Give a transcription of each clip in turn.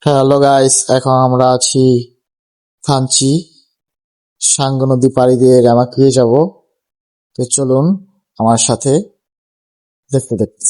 Hello guys, এখন আমরা আছি থানচি। সাঙ্গু নদী পাড়ি দিয়ে রামাক্রিয়ে যাব। তো চলুন আমার সাথে দেখতে দেখতে।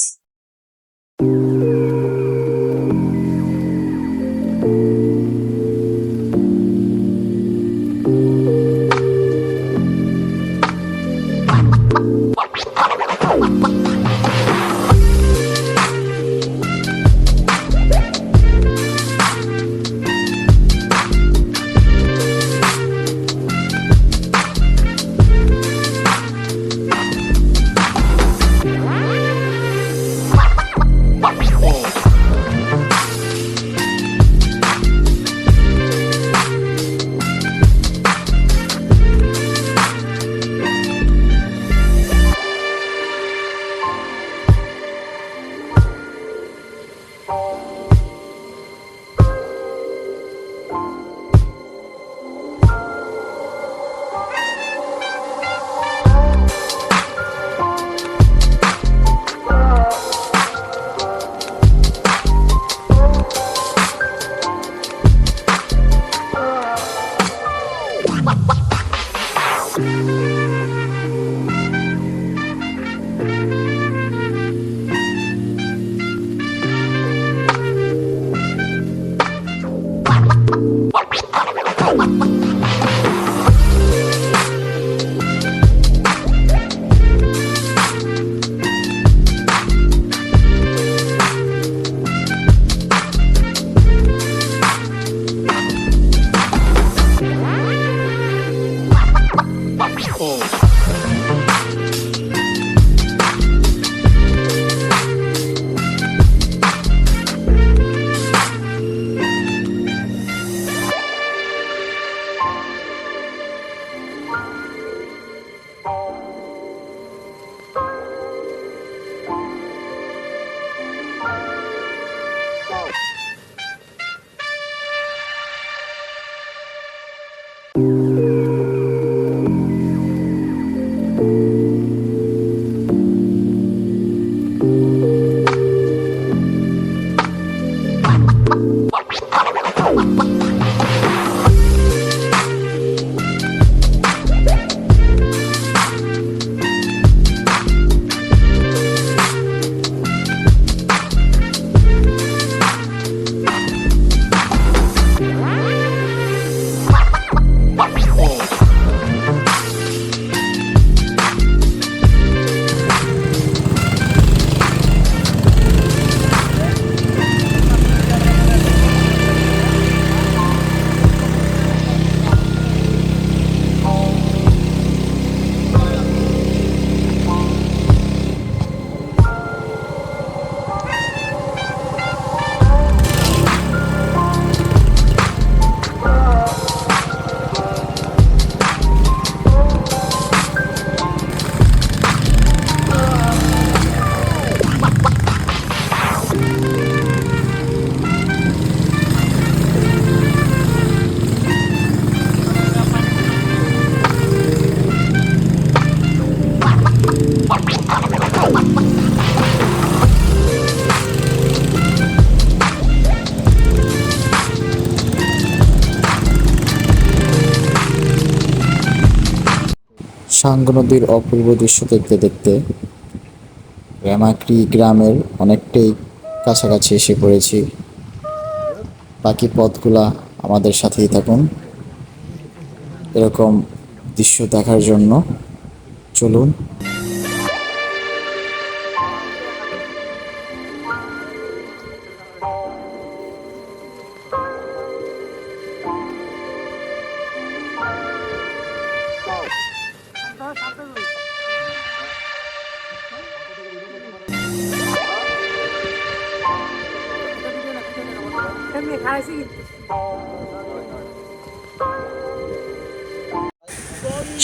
সাঙ্গু নদীর অপূর্ব দৃশ্য দেখতে দেখতে রামাক্রি গ্রামের অনেকটাই কাছাকাছি এসে পড়েছি। বাকি পথগুলা আমাদের সাথেই থাকুন এরকম দৃশ্য দেখার জন্য। চলুন।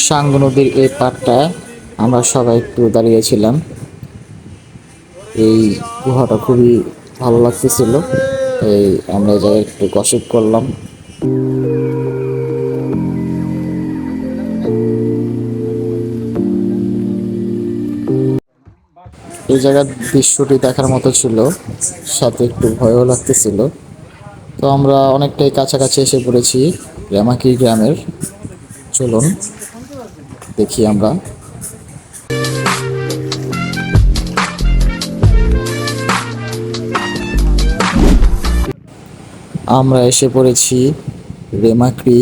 সাঙ্গু নদীর এই পাড়টায় আমরা সবাই একটু দাঁড়িয়েছিলাম। এই গুহাটা খুবই ভালো লাগতেছিল, এই আমরা এই জায়গায় একটু গসিপ করলাম। এই জায়গার দৃশ্যটি দেখার মতো ছিল, সাথে একটু ভয়ও লাগতেছিল। তো আমরা অনেকটাই কাছাকাছি এসে পড়েছি রেমাকি গ্রামের। চলুন দেখি আমরা এসে পড়েছি রেমাক্রি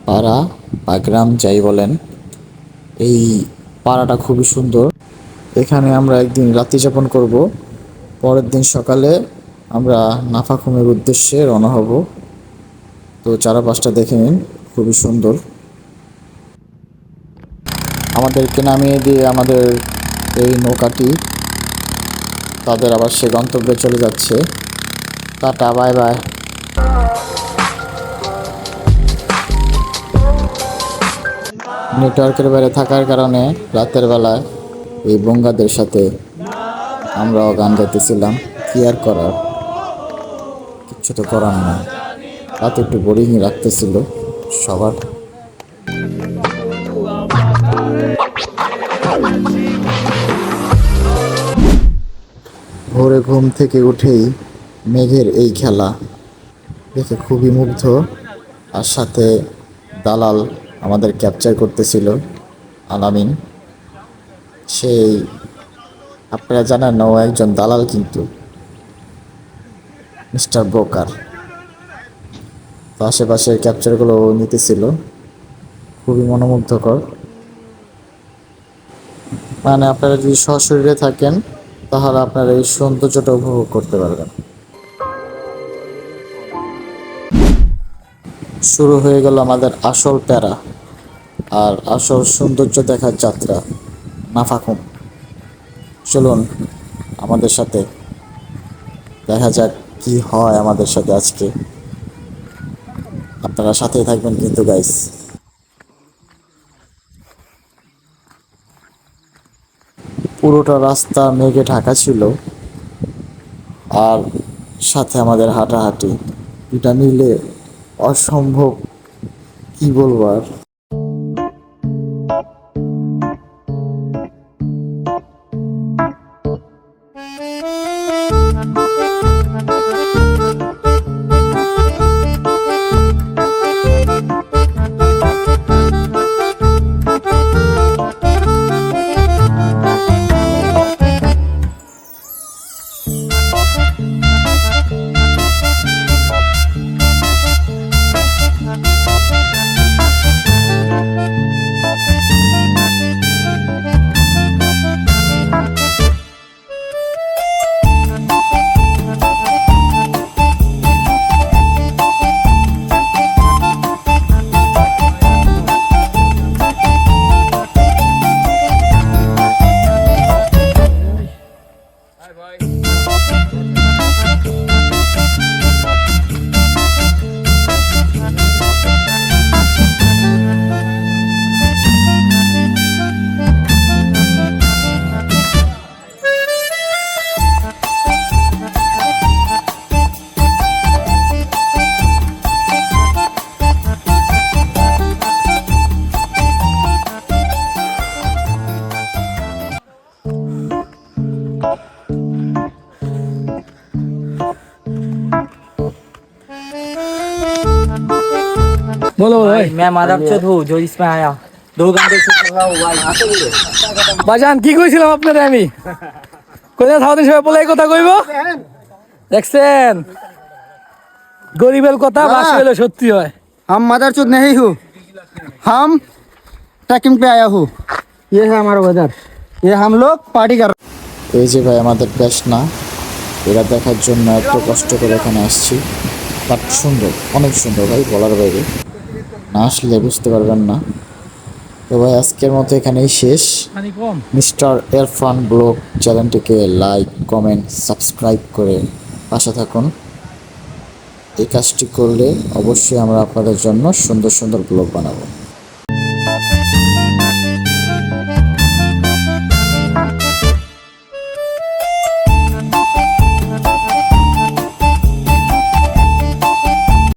পাড়া বা গ্রাম যাই বলেন। এই পাড়াটা খুবই সুন্দর। এখানে আমরা একদিন রাত্রি যাপন করব, পরের দিন সকালে আমরা নাফাখুমের উদ্দেশ্যে রওনা হব। তো চারপাশটা দেখে নিন, খুবই সুন্দর। আমাদেরকে নামিয়ে দিয়ে আমাদের এই নৌকাটি তাদের আবার সে গন্তব্যে চলে যাচ্ছে। Tata, bye bye. নেটওয়ার্কের বাইরে থাকার কারণে রাতের বেলায় এই বঙ্গাদের সাথে আমরাও গান গাইতেছিলাম। কি আর করার, কিচ্ছু তো করার না। রাতে একটু বোরিংই রাখতেছিল সবার। ভোরে ঘুম থেকে উঠেই মেঘের এই খেলা দেখে খুবই মুগ্ধ। আর সাথে দালাল আমাদের ক্যাপচার করতেছিল, আলামিন। সেই আপনারা জানেন না, ও একজন দালাল, কিন্তু মিস্টার ব্রোকার। তো আশেপাশের ক্যাপচারগুলো নিতেছিল, খুবই মনোমুগ্ধকর। মানে আপনারা যদি সশরীরে থাকেন তাহলে আপনারা এই সৌন্দর্যটা উপভোগ করতে পারবেন। শুরু হয়ে গেল আমাদের আসল প্যারা আর আসল সৌন্দর্য দেখার যাত্রা, নাফাখুম। চলুন আমাদের সাথে দেখা যাক কি হয় আমাদের সাথে আজকে। আপনারা সাথেই থাকবেন কিন্তু গাইস। পুরোটা রাস্তা মেঘে ঢাকা ছিল, আর সাথে আমাদের হাঁটাহাঁটি, এটা মিলে অসম্ভব, কি বলবো আর। बोलो भाई मैं माधवचंद हूँ जो इसमें आया 2 घंटे से चल रहा हूँ भाई। বাজান কি কইছিলাম আপনারে আমি কইলা সাউথ হিসেবে বলে এই কথা কইব দেখছেন গরিবের কথা বাস হইলো সত্যি হয়। हम मदरचोद नहीं हूँ, हम ट्रैकिंग पे आया हूँ। ये है हमारा वेदर, ये हम लोग पार्टी कर। এই যে ভাই আমাদের পেশনা, এরা দেখার জন্য এত কষ্ট করে এখানে আসছি। বাট সুন্দর, অনেক সুন্দর ভাই, বলার বাইরে। না আসলে বুঝতে পারবেন না। তো ভাই আজকের মতো এখানেই শেষ। মিস্টার ইরফান ব্লগ চ্যানেলটিকে লাইক, কমেন্ট, সাবস্ক্রাইব করে পাশে থাকুন। এই কাজটি করলে অবশ্যই আমরা আপনাদের জন্য সুন্দর সুন্দর ব্লগ বানাবো।